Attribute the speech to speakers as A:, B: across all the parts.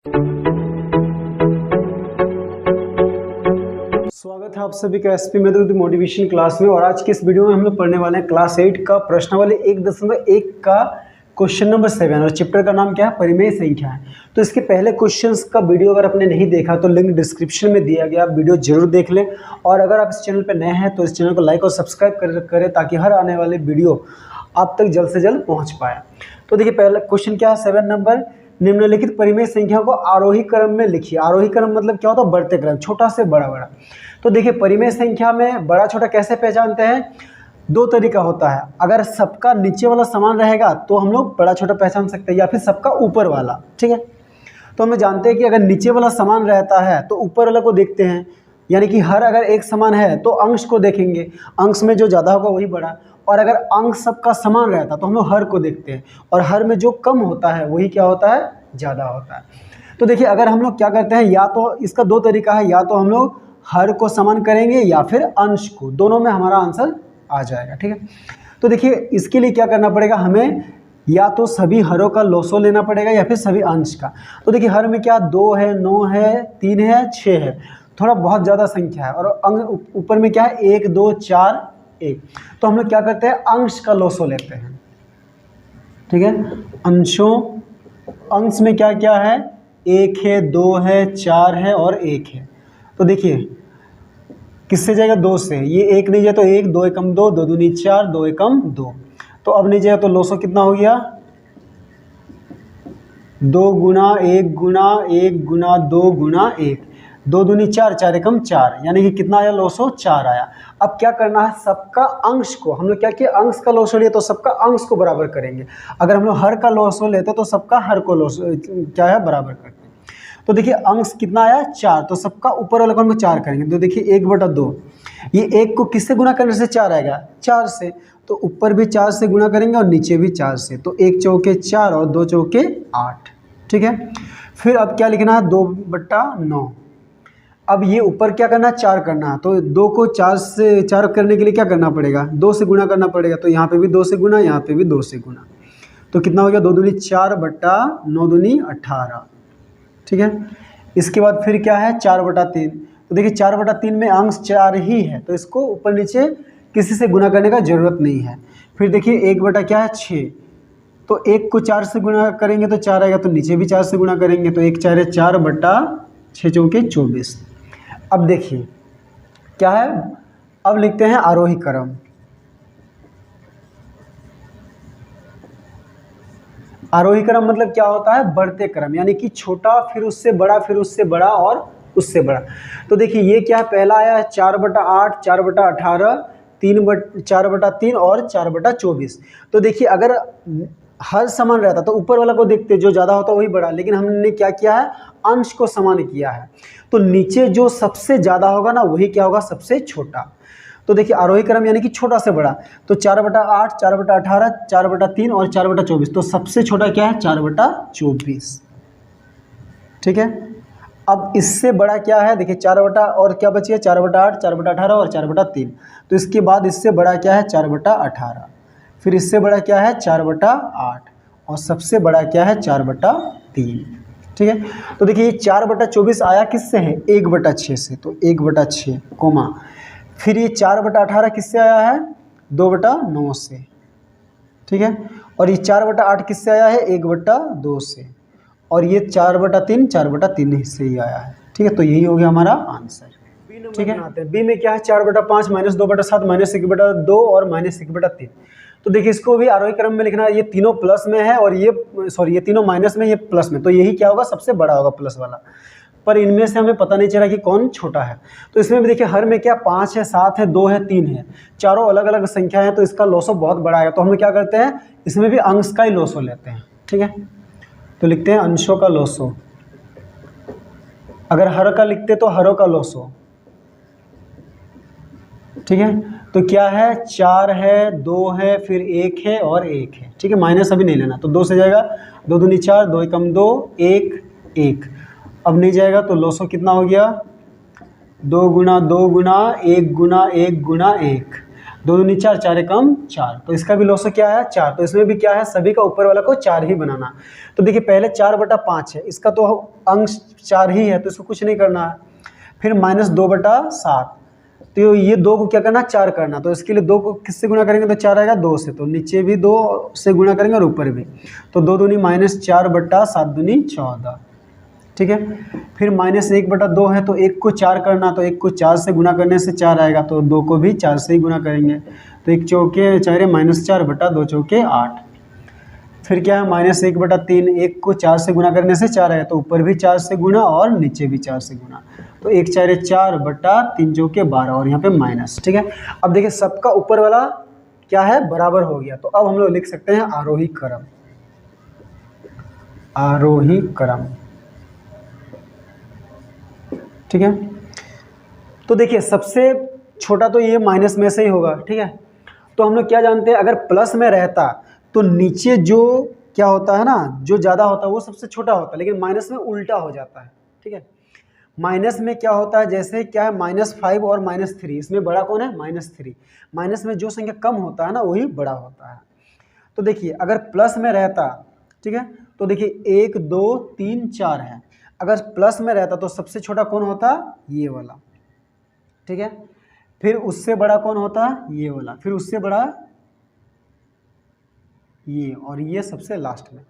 A: स्वागत है आप सभी का एसपी मेथड मोटिवेशन क्लास में। और आज की इस वीडियो में हम लोग पढ़ने वाले हैं क्लास 8 का प्रश्नावली 1.1 का क्वेश्चन नंबर 7 और चैप्टर का नाम क्या है, परिमेय संख्या है। तो इसके पहले क्वेश्चंस का वीडियो अगर आपने नहीं देखा तो लिंक डिस्क्रिप्शन में दिया गया, आप वीडियो जरूर देख लें। और अगर आप इस चैनल पर नए हैं तो इस चैनल को लाइक और सब्सक्राइब करें ताकि हर आने वाले वीडियो आप तक जल्द से जल्द पहुँच पाए। तो देखिए पहला क्वेश्चन क्या है, 7 नंबर, निम्नलिखित परिमेय संख्या को आरोही क्रम में लिखिए। आरोही क्रम मतलब क्या होता है, बढ़ते क्रम, छोटा से बड़ा बड़ा। तो देखिए परिमेय संख्या में बड़ा छोटा कैसे पहचानते हैं, दो तरीका होता है। अगर सबका नीचे वाला समान रहेगा तो हम लोग बड़ा छोटा पहचान सकते हैं, या फिर सबका ऊपर वाला। ठीक है, तो हम जानते हैं कि अगर नीचे वाला समान रहता है तो ऊपर वाला को देखते हैं, यानी कि हर अगर एक समान है तो अंश को देखेंगे, अंश में जो ज़्यादा होगा वही बड़ा। और अगर अंश सबका समान रहता तो हम लोग हर को देखते हैं, और हर में जो कम होता है वही क्या होता है, ज़्यादा होता है। तो देखिए अगर हम लोग क्या करते हैं, या तो इसका दो तरीका है, या तो हम लोग हर को समान करेंगे या फिर अंश को, दोनों में हमारा आंसर आ जाएगा। ठीक है, तो देखिए इसके लिए क्या करना पड़ेगा, हमें या तो सभी हरों का लोसो लेना पड़ेगा या फिर सभी अंश का। तो देखिए हर में क्या 2 है, 9 है, 3 है, 6 है, थोड़ा बहुत ज़्यादा संख्या है। और अंश ऊपर में क्या है, 1 2 4 1। तो हम लोग क्या करते हैं, अंश का लोसो लेते हैं। ठीक है, अंशों, अंश में क्या क्या है, 1 है, 2 है, 4 है और 1 है। तो देखिए किससे जाएगा, 2 से। ये 1 नहीं जाए तो 1, 2 एकम 2, 2 दूनी 4, 2 एकम 2। तो अब नहीं जाए तो लोसो कितना हो गया, 2 गुना 1 गुना 1 गुना 2 गुना 1, 2 दूनी 4, 4 एकम 4, यानी कि कितना आया, लोसो 4 आया। अब क्या करना है, सबका अंश को हम लोग क्या किया, अंश का लोसो लिए तो सबका अंश को बराबर करेंगे। अगर हम लोग हर का लोसो लेते तो सबका हर को लोसो क्या है, बराबर करते हैं। तो देखिए अंश कितना आया, 4, तो सबका ऊपर वाले को हम 4 करेंगे। तो देखिए 1/2, ये 1 को किससे गुना करने से 4 आएगा, 4 से। तो ऊपर भी 4 से गुना करेंगे और नीचे भी 4 से। तो 1 चौके 4 और 2 चौके 8। ठीक है, फिर अब क्या लिखना है, 2/9। अब ये ऊपर क्या करना है, 4 करना है। तो 2 को 4 से 4 करने के लिए क्या करना पड़ेगा, 2 से गुना करना पड़ेगा। तो यहाँ पे भी 2 से गुना, यहाँ पे भी 2 से गुना। तो कितना हो गया, 2 दूनी 4/9 दूनी 18। ठीक है, इसके बाद फिर क्या है, 4/3। तो देखिए 4/3 में अंश 4 ही है, तो इसको ऊपर नीचे किसी से गुना करने का ज़रूरत नहीं है। फिर देखिए 1/6। तो 1 को 4 से गुना करेंगे तो 4 आएगा, तो नीचे भी 4 से गुना करेंगे। तो 1 4 है 4/6 चौके 24। अब देखिए क्या है, अब लिखते हैं आरोही क्रम। आरोही क्रम मतलब क्या होता है, बढ़ते क्रम, यानी कि छोटा फिर उससे बड़ा, फिर उससे बड़ा और उससे बड़ा। तो देखिए ये क्या है, पहला आया है 4/8, 4/18, 4/3 और 4/24। तो देखिए अगर हर समान रहता तो ऊपर वाला को देखते, जो ज़्यादा होता वही बड़ा, लेकिन हमने क्या किया है, अंश को समान किया है। तो नीचे जो सबसे ज़्यादा होगा ना वही क्या होगा, सबसे छोटा। तो देखिए आरोही क्रम यानी कि छोटा से बड़ा। तो 4/8, 4/18, 4/3 और 4/24। तो सबसे छोटा क्या है, 4/24। ठीक है, अब इससे बड़ा क्या है, देखिए 4 और क्या बची है, 4/8, 4/18 और 4/3। तो इसके बाद इससे बड़ा क्या है, 4/18। फिर इससे बड़ा क्या है, 4/8 और सबसे बड़ा क्या है, 4/3। ठीक है, तो देखिए ये 4/24 आया किससे है, 1/6 से। तो 1/6 कोमा, फिर ये 4/18 किससे आया है, 2/9 से। ठीक है, और ये 4/8 किससे आया है, 1/2 से। और ये 4/3 4/3 से ही आया है। ठीक है, तो यही हो गया हमारा आंसर। ठीक है, बी में क्या है, 4/5 -2/7 -1/2 और -1/3। तो देखिए इसको भी आरोही क्रम में लिखना है। ये तीनों प्लस में है और ये तीनों माइनस में, ये प्लस में। तो यही क्या होगा, सबसे बड़ा होगा प्लस वाला। पर इनमें से हमें पता नहीं चला कि कौन छोटा है। तो इसमें भी देखिए हर में क्या 5 है, 7 है, 2 है, 3 है, चारों अलग अलग संख्या है। तो इसका लोसो बहुत बड़ा है। तो हम क्या करते हैं, इसमें भी अंश का ही लोसो लेते हैं। ठीक है, तो लिखते हैं अंशों का लोसो। अगर हर का लिखते तो हरों का लोसो। ठीक है, तो क्या है, 4 है, 2 है, फिर 1 है और 1 है। ठीक है, माइनस अभी नहीं लेना। तो 2 से जाएगा, 2 दूनी 4, 2 एकम 2, 1 1। अब नहीं जाएगा तो लोसो कितना हो गया, 2 गुना 2 गुना 1 गुना 1 गुना 1। 2 दूनी 4, 4 एकम 4, तो इसका भी लॉस क्या है 4। तो इसमें भी क्या है, सभी का ऊपर वाला को 4 ही बनाना। तो देखिए पहले 4/5 है, इसका तो अंश 4 ही है तो इसको कुछ नहीं करना है। फिर -2/7, तो ये 2 को क्या करना 4 करना, तो इसके लिए 2 को किससे गुणा करेंगे तो 4 आएगा 2 से, तो नीचे भी 2 से गुणा करेंगे और ऊपर भी, तो 2 दूनी -4/7 दूनी 14, ठीक है। फिर -1/2 है, तो 1 को 4 करना, तो 1 को 4 से गुणा करने से 4 आएगा, तो 2 को भी 4 से ही गुणा करेंगे, तो 1 चौके 4 -4/2 चौके 8। फिर क्या है -1/3, 1 को 4 से गुणा करने से 4 आएगा, तो ऊपर भी 4 से गुणा और नीचे भी 4 से गुणा, तो 1 4 4/3 चौके 12 और यहाँ पे माइनस, ठीक है। अब देखिए सबका ऊपर वाला क्या है बराबर हो गया, तो अब हम लोग लिख सकते हैं आरोही क्रम, आरोही क्रम, ठीक है। तो देखिए सबसे छोटा तो ये माइनस में से ही होगा, ठीक है। तो हम लोग क्या जानते हैं, अगर प्लस में रहता तो नीचे जो क्या होता है ना, जो ज़्यादा होता है वो सबसे छोटा होता है, लेकिन माइनस में उल्टा हो जाता है, ठीक है। माइनस में क्या होता है, जैसे क्या है -5 और -3, इसमें बड़ा कौन है -3। माइनस में जो संख्या कम होता है ना वही बड़ा होता है। तो देखिए अगर प्लस में रहता, ठीक है, तो देखिए 1 2 3 4 है, अगर प्लस में रहता तो सबसे छोटा कौन होता, ये वाला, ठीक है। फिर उससे बड़ा कौन होता, ये वाला, फिर उससे बड़ा ये, और ये सबसे लास्ट में।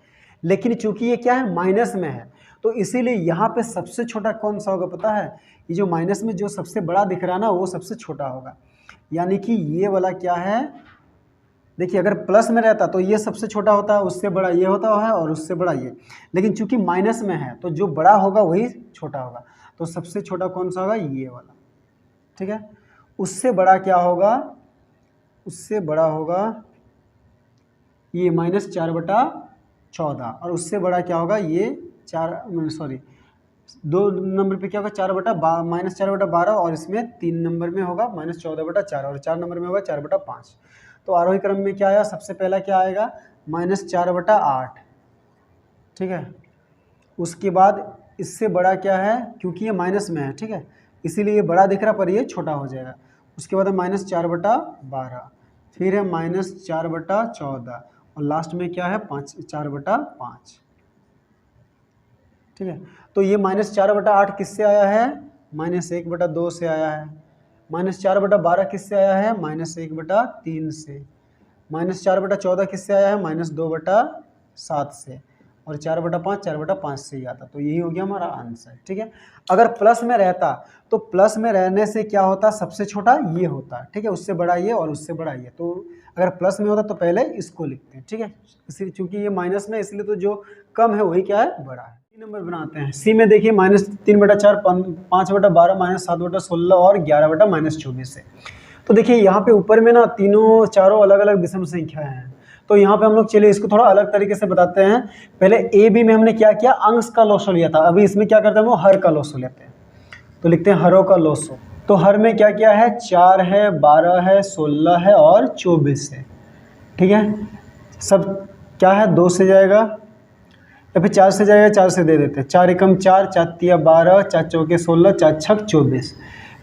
A: लेकिन चूंकि ये क्या है माइनस में है, तो इसीलिए यहाँ पे सबसे छोटा कौन सा होगा पता है, ये जो माइनस में जो सबसे बड़ा दिख रहा है ना वो सबसे छोटा होगा, यानी कि ये वाला क्या है, देखिए अगर प्लस में रहता तो ये सबसे छोटा होता है, उससे बड़ा ये होता है और उससे बड़ा ये, लेकिन चूंकि माइनस में है तो जो बड़ा होगा वही छोटा होगा, तो सबसे छोटा कौन सा होगा, ये वाला, ठीक है। उससे बड़ा क्या होगा, उससे बड़ा होगा ये -4/14, और उससे बड़ा क्या होगा ये 2 नंबर पे क्या होगा -4/12, और इसमें 3 नंबर में होगा -14/4, और 4 नंबर में होगा 4/5। तो आरोही क्रम में क्या आया, सबसे पहला क्या आएगा -4/8, ठीक है। उसके बाद इससे बड़ा क्या है, क्योंकि ये माइनस में है, ठीक है, इसीलिए ये बड़ा दिख रहा पर ये छोटा हो जाएगा। उसके बाद है -4/12, फिर है -4/14, और लास्ट में क्या है 4/5, ठीक है। तो ये -4/8 किससे आया है, -1/2 से आया है। -4/12 किससे आया है, -1/3 से। -4/14 किससे आया है, -2/7 से। और 4/5 4/5 से ही आता, तो यही हो गया हमारा आंसर, ठीक है। अगर प्लस में रहता तो प्लस में रहने से क्या होता, सबसे छोटा ये होता, ठीक है, उससे बड़ा ये और उससे बड़ा ये, तो अगर प्लस में होता तो पहले इसको लिखते हैं, ठीक है। इसलिए चूंकि ये माइनस में इसलिए तो जो कम है वही क्या है बड़ा है। 3 नंबर बनाते हैं, सी में देखिए -3/4, 5/12, -7/16 और 11/-24 है। तो देखिए यहाँ पे ऊपर में ना तीनों चारों अलग अलग विषम संख्या हैं, तो यहाँ पे हम लोग चलिए इसको थोड़ा अलग तरीके से बताते हैं। पहले ए बी में हमने क्या किया, अंश का लॉसो लिया था, अभी इसमें क्या करते हैं हम लोग हर का लॉसो लेते हैं, तो लिखते हैं हरों का लॉसो। तो हर में क्या क्या है, 4 है, 12 है, 16 है और 24 है, ठीक है। सब क्या है 2 से जाएगा या फिर 4 से जाएगा, 4 से दे देते हैं, 4 एकम 4, 4 तिया 12, 4 चौके 16, 4 छक 24।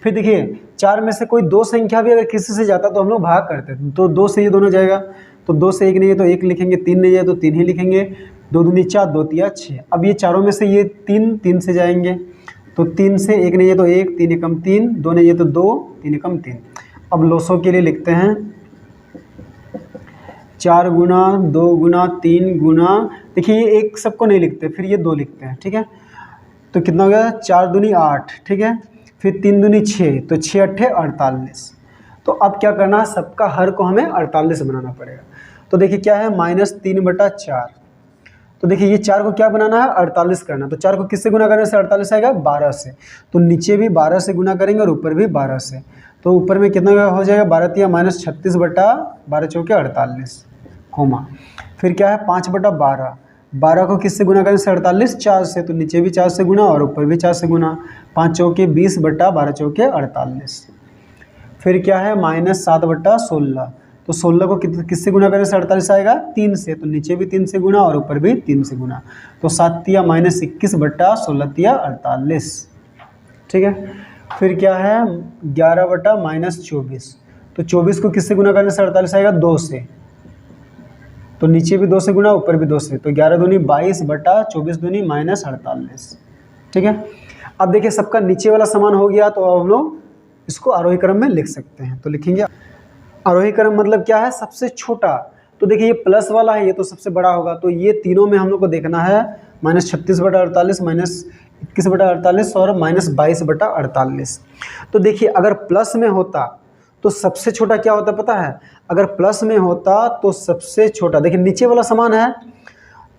A: फिर देखिए 4 में से कोई 2 संख्या भी अगर किसी से जाता तो हम लोग भाग करते हैं, तो 2 से ये दोनों जाएगा, तो 2 से 1 नहीं है तो 1 लिखेंगे, 3 नहीं है तो 3 ही लिखेंगे, 2 दूनी 4, 2 तिया 6। अब ये चारों में से ये 3 से जाएंगे, तो 3 से 1 नहीं है तो 1, 3 एकम 3, 2 नहीं है तो 2, 3 एकम 3। अब लोसों के लिए लिखते हैं 4 गुना 2 गुना 3 गुना, देखिए ये 1 सबको नहीं लिखते, फिर ये 2 लिखते हैं, ठीक है। तो कितना हो गया, 4 दूनी 8, ठीक है, फिर 3 दूनी 6, तो 6 अट्ठे 48। तो अब क्या करना है, सबका हर को हमें 48 बनाना पड़ेगा। तो देखिए क्या है -3/4, तो देखिए ये 4 को क्या बनाना है 48 करना, तो 4 को किससे गुना करने से 48 आएगा, 12 से, तो नीचे भी 12 से गुना करेंगे और ऊपर भी 12 से, तो ऊपर में कितना हो जाएगा 12 तिया -36/12 चौके 48, कोमा। फिर क्या है 5/12, 12 को किससे गुना करें से 48, 4 से, तो नीचे भी 4 से गुना और ऊपर भी 4 से गुना, 5 चौके 20/12 चौके 48। फिर क्या है -7/16, तो 16 को किससे गुना करें से 48 आएगा, 3 से, तो नीचे भी 3 से गुना और ऊपर भी 3 से गुना, तो 7 तिया -21/16 तिया 48, ठीक है। फिर क्या है 11/-24, तो 24 को किससे गुना करने से 48 आएगा? 2 से। तो नीचे भी 2 से गुना, ऊपर भी 2 से, तो 11 दूनी 22 बटा 24 दूनी -48। ठीक है। अब देखिए सबका नीचे वाला समान हो गया, तो अब हम लोग इसको आरोही क्रम में लिख सकते हैं। तो लिखेंगे आरोही क्रम मतलब क्या है? सबसे छोटा। तो देखिए ये प्लस वाला है, ये तो सबसे बड़ा होगा, तो ये तीनों में हम लोग को देखना है -36 बटा 48, -21 बटा 48 और -22 बटा 48। तो देखिए अगर प्लस में होता तो सबसे छोटा क्या होता पता है? अगर प्लस में होता तो सबसे छोटा, देखिए नीचे वाला समान है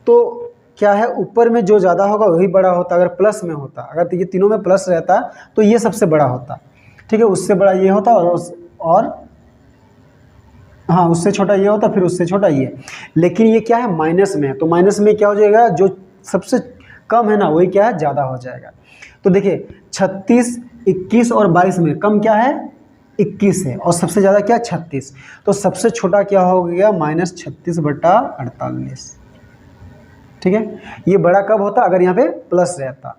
A: तो क्या है, ऊपर में जो ज़्यादा होगा वही बड़ा होता। अगर प्लस में होता, अगर ये तीनों में प्लस रहता तो ये सबसे बड़ा होता। ठीक है, उससे बड़ा ये होता और हाँ उससे छोटा ये होता, फिर उससे छोटा ये। लेकिन ये क्या है? माइनस में है, तो माइनस में क्या हो जाएगा? जो सबसे कम है ना वही क्या है? ज़्यादा हो जाएगा। तो देखिए 36, 21 और 22 में कम क्या है? 21 है, और सबसे ज़्यादा क्या? 36। तो सबसे छोटा क्या हो गया? -36 बटा 48। ठीक है, ये बड़ा कब होता? अगर यहाँ पे प्लस रहता।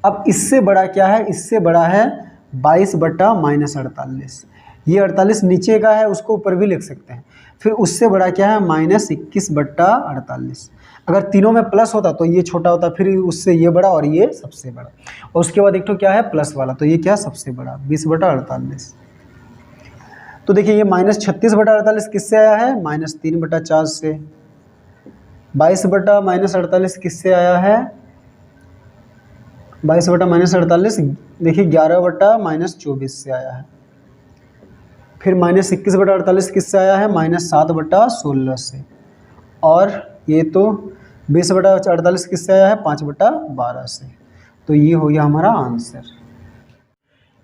A: अब इससे बड़ा क्या है? इससे बड़ा है 22 बटा -48। ये 48 नीचे का है, उसको ऊपर भी लिख सकते हैं। फिर उससे बड़ा क्या है? -21 बटा 48। अगर तीनों में प्लस होता तो ये छोटा होता, फिर उससे ये बड़ा और ये सबसे बड़ा, और उसके बाद एक तो क्या है? प्लस वाला, तो ये क्या? सबसे बड़ा 20 बटा 48। तो देखिए ये -36 बटा 48 किससे आया है? -3 बटा 4 से। 22 बटा -48 किससे आया है? 22 बटा -48 देखिए 11 बटा -24 से आया है। फिर -21 बटा 48 किससे आया है? -7 बटा 16 से। और ये तो 20 बटा 48 किससे आया है? 5 बटा 12 से। तो ये हो गया हमारा आंसर।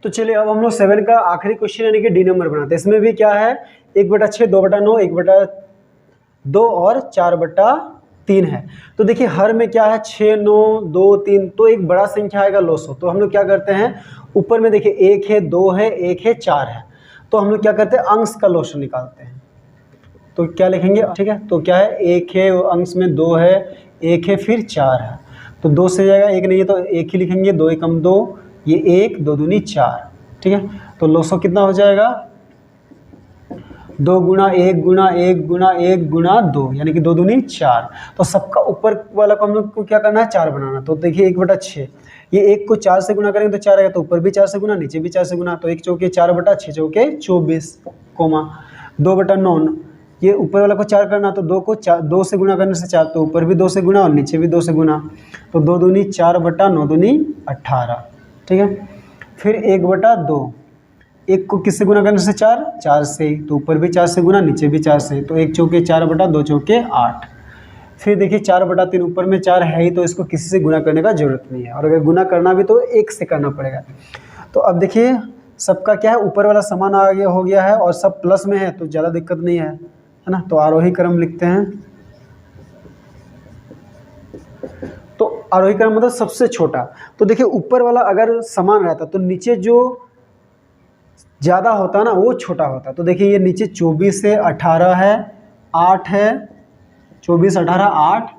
A: तो चलिए अब हम लोग 7 का आखिरी क्वेश्चन यानी कि डी नंबर बनाते हैं। इसमें भी क्या है? 1 बटा 6, 2 बटा 9, 1 बटा 2 और 4 बटा 3 है। तो देखिए हर में क्या है? 6, 9, 2, 3, तो एक बड़ा संख्या आएगा लोसो। तो हम लोग क्या करते हैं? ऊपर में देखिए 1 है, 2 है, 1 है, 4 है, तो हम लोग क्या करते हैं? अंश का लोसो निकालते हैं। तो क्या लिखेंगे? ठीक है, तो क्या है? 1 है, अंश में 2 है, 1 है, फिर 4 है, तो 2 से जाएगा, 1 नहीं है तो 1 ही लिखेंगे। 2 एकम 2, ये 1, 2 दूनी 4। ठीक है, तो लोसो कितना हो जाएगा? 2 गुना 1 गुना 1 गुना 1 गुना 2, यानी कि 2 दूनी 4। तो सबका ऊपर वाला को हम लोग को क्या करना है? 4 बनाना। तो देखिए 1 बटा 6, ये 1 को 4 से गुना करेंगे तो 4 आएगा, तो ऊपर भी 4 से गुना, नीचे भी 4 से गुना, तो 1 चौके 4 बटा 6 चौके 24, कोमा 2 बटा 9, ये ऊपर वाला को 4 करना, तो 2 को 2 से गुना करने से 4, तो ऊपर भी 2 से गुना और नीचे भी 2 से गुना, तो 2 दूनी 4 बटा 9 दूनी 18। ठीक है, फिर 1 बटा 2, 1 को किससे गुना करने से? 4 से, तो ऊपर भी 4 से गुना, नीचे भी 4 से, तो 1 चौके 4 बटा 2 चौके 8। फिर देखिए 4 बटा 3, ऊपर में 4 है ही, तो इसको किसी से गुना करने का जरूरत नहीं है, और अगर गुना करना भी तो 1 से करना पड़ेगा। तो अब देखिए सबका क्या है? ऊपर वाला समान आगे हो गया है और सब प्लस में है, तो ज़्यादा दिक्कत नहीं है ना। तो आरोही क्रम लिखते हैं। तो आरोही क्रम मतलब सबसे छोटा। तो देखिए ऊपर वाला अगर समान रहता तो नीचे जो ज़्यादा होता ना वो छोटा होता। तो देखिए ये नीचे 24 है, 18 है, 8 है, 24, 18, 8,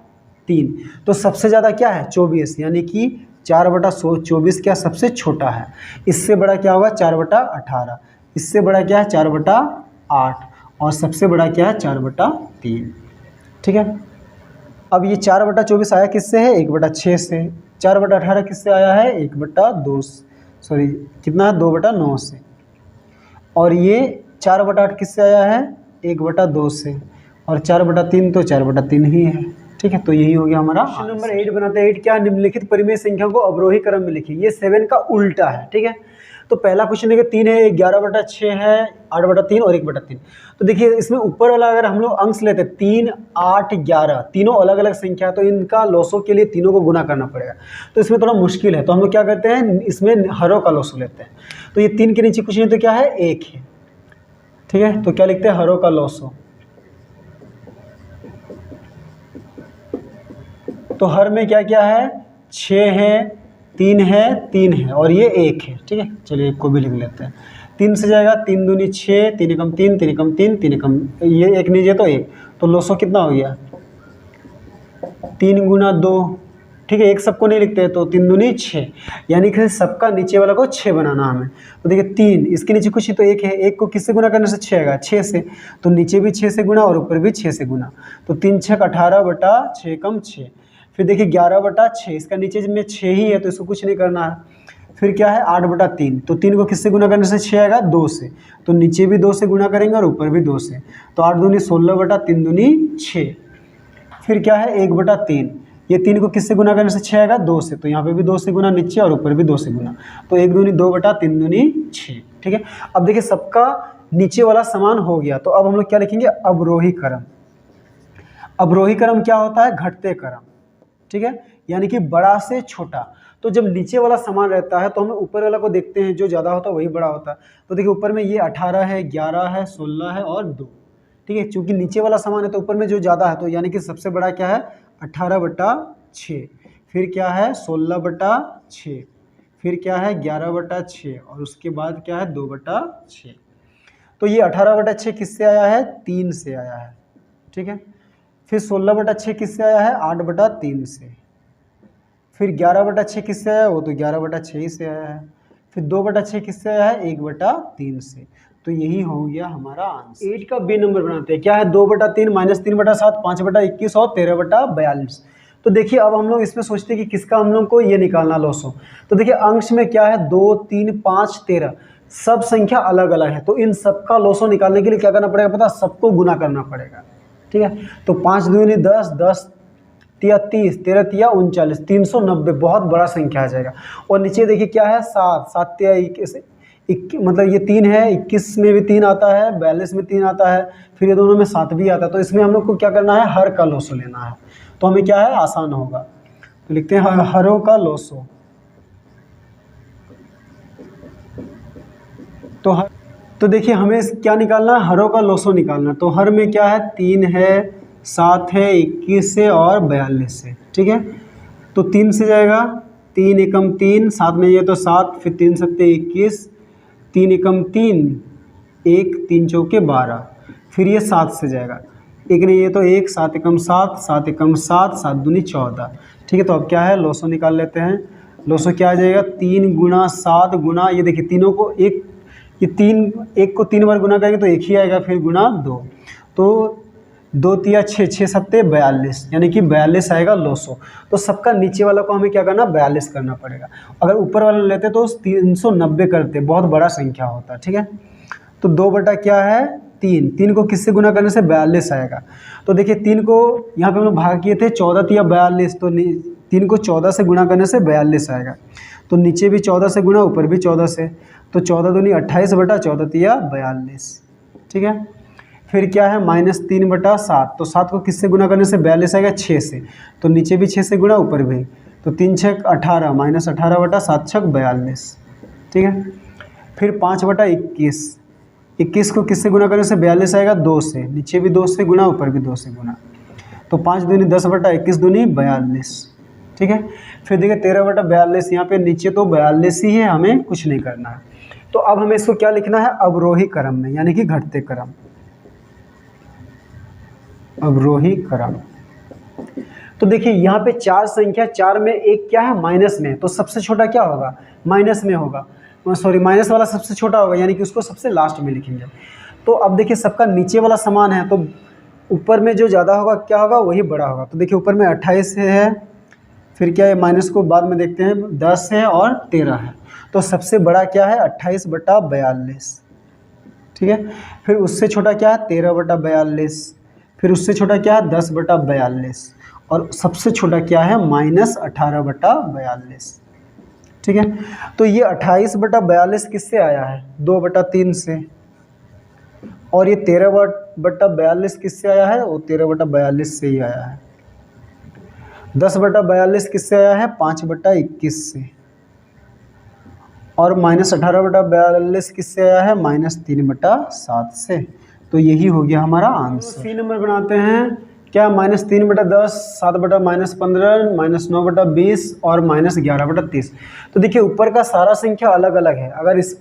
A: 3, तो सबसे ज़्यादा क्या है? 24, यानी कि 4 बटा 24 क्या सबसे छोटा है। इससे बड़ा क्या होगा? 4 बटा 18, इससे बड़ा क्या है? 4 बटा 8, और सबसे बड़ा क्या है? 4 बटा 3। ठीक है, अब ये 4 बटा 24 आया किससे है? 1 बटा 6 से। 4 बटा 18 किससे आया है? 1 बटा 2, सॉरी कितना है? 2 बटा 9 से। और ये 4 बटा 8 किससे आया है? 1 बटा 2 से। और 4 बटा 3 तो 4 बटा 3 ही है। ठीक है, तो यही हो गया हमारा। क्वेश्चन नंबर 8 बनाते हैं। 8 क्या? निम्नलिखित परिमेय संख्या को अवरोही क्रम में लिखिए। ये 7 का उल्टा है। ठीक है, तो पहला क्वेश्चन देखिए 3 है, 11 बटा 6 है, 8 बटा 3 और 1 बटा 3। तो देखिए इसमें ऊपर वाला अगर हम लोग अंश लेते हैं 3, 8, 11, तीनों अलग अलग संख्या, तो इनका लोसो के लिए तीनों को गुना करना पड़ेगा। तो इसमें थोड़ा मुश्किल है, तो हम लोग क्या करते हैं? इसमें हरों का लोसो लेते हैं। तो ये 3 के नीचे कुछ नहीं तो क्या है? 1 है। ठीक है, तो क्या लिखते हैं? हरों का लोसो। तो हर में क्या क्या है? 6 है, 3 है, 3 है और ये 1 है। ठीक है, चलिए 1 को भी लिख लेते हैं। 3 से जाएगा, 3 दूनी 6, 3 एकम 3, 3 एकम 3, 3 एकम ये 1 नीचे तो 1, तो लोसो कितना हो गया? 3 गुना 2 ठीक है, एक सबको नहीं लिखते हैं, तो 3 दूनी 6, यानी कि सबका नीचे वाला को 6 बनाना हमें। तो देखिए 3, इसके नीचे कुछ ही तो 1 है, 1 को किससे गुना करने से 6 आएगा, 6 से, तो नीचे भी 6 से गुना और ऊपर भी 6 से गुना, तो 3 छक 18 बटा 6 कम 6। फिर देखिए 11 बटा 6, इसका नीचे में 6 ही है तो इसको कुछ नहीं करना है। फिर क्या है 8 बटा 3, तो 3 को किससे गुना करने से 6 आएगा, 2 से, तो नीचे भी 2 से गुना करेंगे और ऊपर भी 2 से, तो 8 दूनी 16 बटा 3 दूनी 6। फिर क्या है 1 बटा 3, ये 3 को किससे गुना करने से 6 आएगा, 2 से, तो यहाँ पे भी 2 से गुना नीचे और ऊपर भी 2 से गुना, तो 1 दूनी 2 बटा 3 दूनी 6। ठीक है, अब देखिए सबका नीचे वाला समान हो गया, तो अब हम लोग क्या लिखेंगे, अवरोही क्रम। अवरोही क्रम क्या होता है, घटते क्रम। ठीक है, यानी कि बड़ा से छोटा, तो जब नीचे वाला समान रहता है तो हम ऊपर वाला को देखते हैं, जो ज़्यादा होता है वही बड़ा होता है। तो देखिए ऊपर में ये 18 है, 11 है, 16 है और 2। ठीक है, चूंकि नीचे वाला समान है तो ऊपर में जो ज़्यादा है, तो यानी कि सबसे बड़ा क्या है 18 बटा 6, फिर क्या है 16 बटा 6, फिर क्या है 11 बटा 6 और उसके बाद क्या है 2 बटा 6। तो ये 18 बटा 6 किससे आया है, 3 से आया है। ठीक है, फिर 16 बटा 6 किससे आया है, 8 बटा 3 से, फिर 11 बटा 6 किससे आया, वो तो 11 बटा 6 ही से आया है, फिर 2 बटा 6 किससे आया है, 1 बटा 3 से। तो यही हो गया हमारा आंसर। 8 का बी नंबर बनाते हैं, क्या है 2 बटा 3 माइनस 3 बटा 7 5 बटा 21 और 13 बटा 42। तो देखिए अब हम लोग इसमें सोचते हैं कि किसका हम लोग को ये निकालना लॉसो। तो देखिए अंश में क्या है 2 3 5 13, सब संख्या अलग अलग है, तो इन सबका लॉसो निकालने के लिए क्या करना पड़ेगा पता, सबको गुना करना पड़ेगा। ठीक है, तो 5 दूनी 10, 10 तिया 30, 13 तिया 39, 390, बहुत बड़ा संख्या आ जाएगा। और नीचे देखिए क्या है 7, 7 तिया 21, मतलब ये 3 है, 21 में भी 3 आता है, 42 में 3 आता है, फिर ये दोनों में 7 भी आता है। तो इसमें हम लोग को क्या करना है, हर का लॉसो लेना है, तो हमें क्या है आसान होगा। तो लिखते हैं हरों का लॉसो। तो देखिए हमें क्या निकालना है, हरों का लॉसो निकालना। तो हर में क्या है 3 है, 7 है, 21 है और 42 है। ठीक है, तो 3 से जाएगा, 3 एकम 3, 7 में ये तो 7, फिर 3 सत्ते 21, 3 एकम 3, 1 3 चौके 12, फिर ये 7 से जाएगा, एक नहीं ये तो 1, 7 एकम 7, 7 एकम 7, 7 दूनी 14। ठीक है, तो अब क्या है लॉसो निकाल लेते हैं। लॉसो क्या आ जाएगा, 3 गुना 7 गुना, ये देखिए तीनों को एक, ये 3 1 को 3 बार गुना करेंगे तो 1 ही आएगा, फिर गुना 2, तो 2 तिया 6, 6 सत्ते 42, यानी कि 42 आएगा लॉसो। तो सबका नीचे वाला को हमें क्या करना, 42 करना पड़ेगा। अगर ऊपर वाला लेते तो 390 करते, बहुत बड़ा संख्या होता। ठीक है, तो 2 बटा क्या है 3, 3 को किससे गुना करने से 42 आएगा। तो देखिए 3 को यहाँ पे हम लोग भाग किए थे 14 तिया 42, तो 3 को 14 से गुना करने से 42 आएगा। तो नीचे भी 14 से गुना, ऊपर भी 14 से, तो 14 दूनी 28 बटा 14 तिया 42। ठीक है, फिर क्या है -3 बटा 7, तो 7 को किससे गुना करने से 42 आएगा, 6 से, तो नीचे भी 6 से गुना, ऊपर भी, तो 3 छक 18 -18 बटा 7 छक 42। ठीक है, फिर 5 बटा 21, 21 को किससे गुना करने से 42 आएगा, 2 से, नीचे भी 2 से गुना, ऊपर भी 2 से गुना, तो 5 दूनी 10 बटा 21 दूनी 42। ठीक है, फिर देखिए 13 बटा 42, यहाँ पे नीचे तो 42 ही है, हमें कुछ नहीं करना है। तो अब हमें इसको क्या लिखना है, अवरोही क्रम में, यानी कि घटते क्रम, अवरोही क्रम। तो देखिए यहाँ पे 4 संख्या, 4 में एक क्या है माइनस में, तो सबसे छोटा क्या होगा, माइनस में होगा, सॉरी माइनस वाला सबसे छोटा होगा, यानी कि उसको सबसे लास्ट में लिखेंगे। तो अब देखिए सबका नीचे वाला समान है, तो ऊपर में जो ज़्यादा होगा क्या होगा, वही बड़ा होगा। तो देखिए ऊपर में 28 है, फिर क्या है माइनस को बाद में देखते हैं, 10 है और 13 है, तो सबसे बड़ा क्या है 28 बटा 42। ठीक है, फिर उससे छोटा क्या है 13 बटा 42, फिर उससे छोटा क्या है 10 बटा 42, और सबसे छोटा क्या है -18 बटा 42। ठीक है, तो ये 28 बटा 42 किससे आया है, 2 बटा 3 से, और ये 13 बटा 42 किससे आया है, वो 13 बटा 42 से ही आया है। 10 बटा 42 किससे आया है, 5 बटा 21 से, और -18 बटा 42 किससे आया है, -3 बटा 7 से। तो यही हो गया हमारा आंसर। सी नंबर बनाते हैं, क्या -3 बटा 10, 7 बटा -15, -9 बटा 20 और -11 बटा 30। तो देखिए ऊपर का सारा संख्या अलग अलग है, अगर इस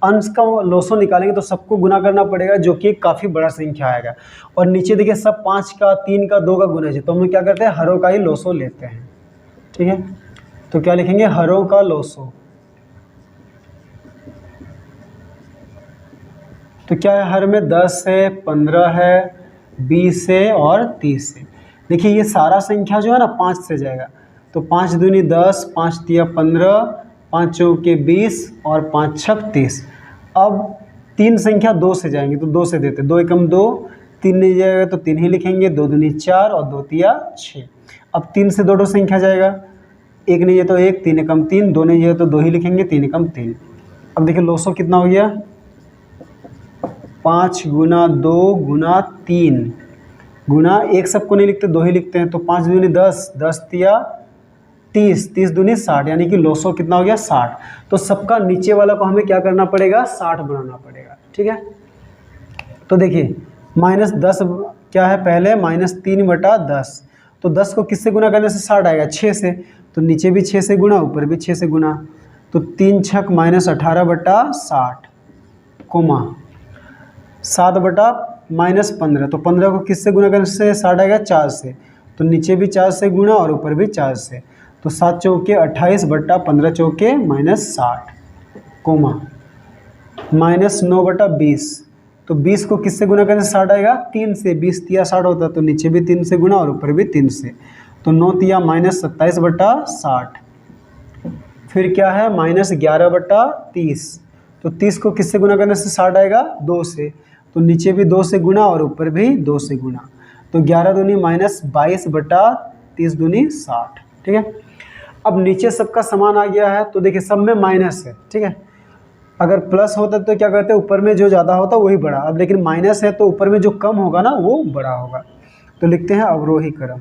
A: अंश का लॉसो निकालेंगे तो सबको गुना करना पड़ेगा, जो कि काफ़ी बड़ा संख्या आएगा। और नीचे देखिए सब 5 का, 3 का, 2 का गुना है, तो हम लोग क्या करते हैं हरों का ही लॉसो लेते हैं। ठीक है, तो क्या लिखेंगे, हरों का लोसो। तो क्या है, हर में 10 है, 15 है, 20 है और 30 है। देखिए ये सारा संख्या जो है ना 5 से जाएगा, तो 5 दूनी 10, 5 तिया 15, 5 चौके 20 और 5 छक 30। अब 3 संख्या 2 से जाएंगे तो 2 से देते, 2 एकम 2, 3 नहीं जाएगा तो 3 ही लिखेंगे, 2 दूनी 4 और 2 तिया 6। अब 3 से 2 संख्या जाएगा, 1 नहीं है तो 1, 3 एकम 3, 2 नहीं है तो 2 ही लिखेंगे, 3 एकम 3। अब देखिए लोसो कितना हो गया, 5 गुना 2 गुना 3 गुना 1, सबको नहीं लिखते 2 ही लिखते हैं, तो 5 दूनी 10, 10 तिया 30, 30 दूनी 60, यानी कि लोसो कितना हो गया, 60। तो सबका नीचे वाला को हमें क्या करना पड़ेगा, 60 बनाना पड़ेगा। ठीक है, तो देखिए -10 क्या है पहले, -3/10, तो 10 को किससे गुना करने से 60 आएगा, 6 से, तो नीचे भी 6 से गुना, ऊपर भी 6 से गुना, तो 3 छक -18/60 कोमा 7/-15, तो 15 को किससे गुना करने से 60 आएगा, 4 से, तो नीचे भी 4 से गुना और ऊपर भी 4 से, तो 7 चौके 28/15 चौके -60 कोमा -9/20, तो 20 को किससे गुना करने से 60 आएगा, 3 से, 20 तिया 60 होता है, तो नीचे भी 3 से गुना और ऊपर भी 3 से, तो 9 तिया -27/60। फिर क्या है, -11/30, तो 30 को किससे गुना करने से 60 आएगा, 2 से, तो नीचे भी 2 से गुना और ऊपर भी 2 से गुना, तो 11 दूनी -22/30 दूनी 60। ठीक है, अब नीचे सबका समान आ गया है, तो देखिए सब में माइनस है। ठीक है, अगर प्लस होता तो क्या कहते हैं, ऊपर में जो ज़्यादा होता वही बड़ा, अब लेकिन माइनस है तो ऊपर में जो कम होगा ना वो बड़ा होगा, तो लिखते हैं अवरोही क्रम।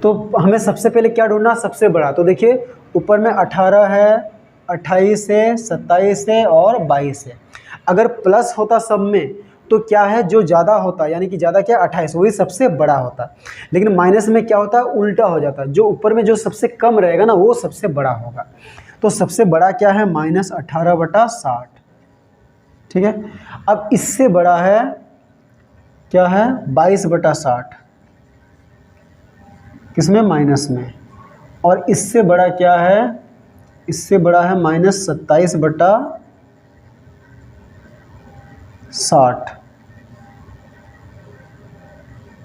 A: तो हमें सबसे पहले क्या ढूंढना, सबसे बड़ा, तो देखिए ऊपर में 18 है, 28 है, 27 है और 22 है। अगर प्लस होता सब में तो क्या है, जो ज़्यादा होता, यानी कि ज़्यादा क्या, 28, वही सबसे बड़ा होता, लेकिन माइनस में क्या होता है, उल्टा हो जाता है, जो ऊपर में जो सबसे कम रहेगा ना वो सबसे बड़ा होगा। तो सबसे बड़ा क्या है, -18/60। ठीक है, अब इससे बड़ा है क्या है, 22/60, किसमें, माइनस में, और इससे बड़ा क्या है, इससे बड़ा है -27/60।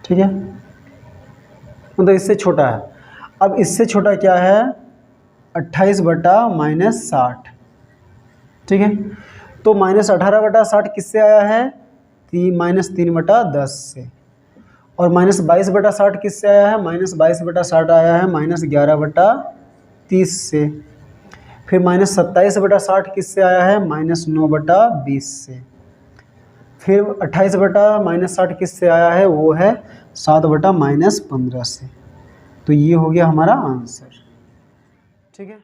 A: ठीक है, मतलब इससे छोटा है। अब इससे छोटा क्या है, 28/-60। ठीक है, तो -18/60 किससे आया है, -3/10 से, और -22/60 किससे आया है, -22/60 आया है -11/30 से, फिर -27/60 किससे आया है, -9/20 से, फिर 28/-60 किससे आया है, वो है 7/-15 से। तो ये हो गया हमारा आंसर। ठीक है।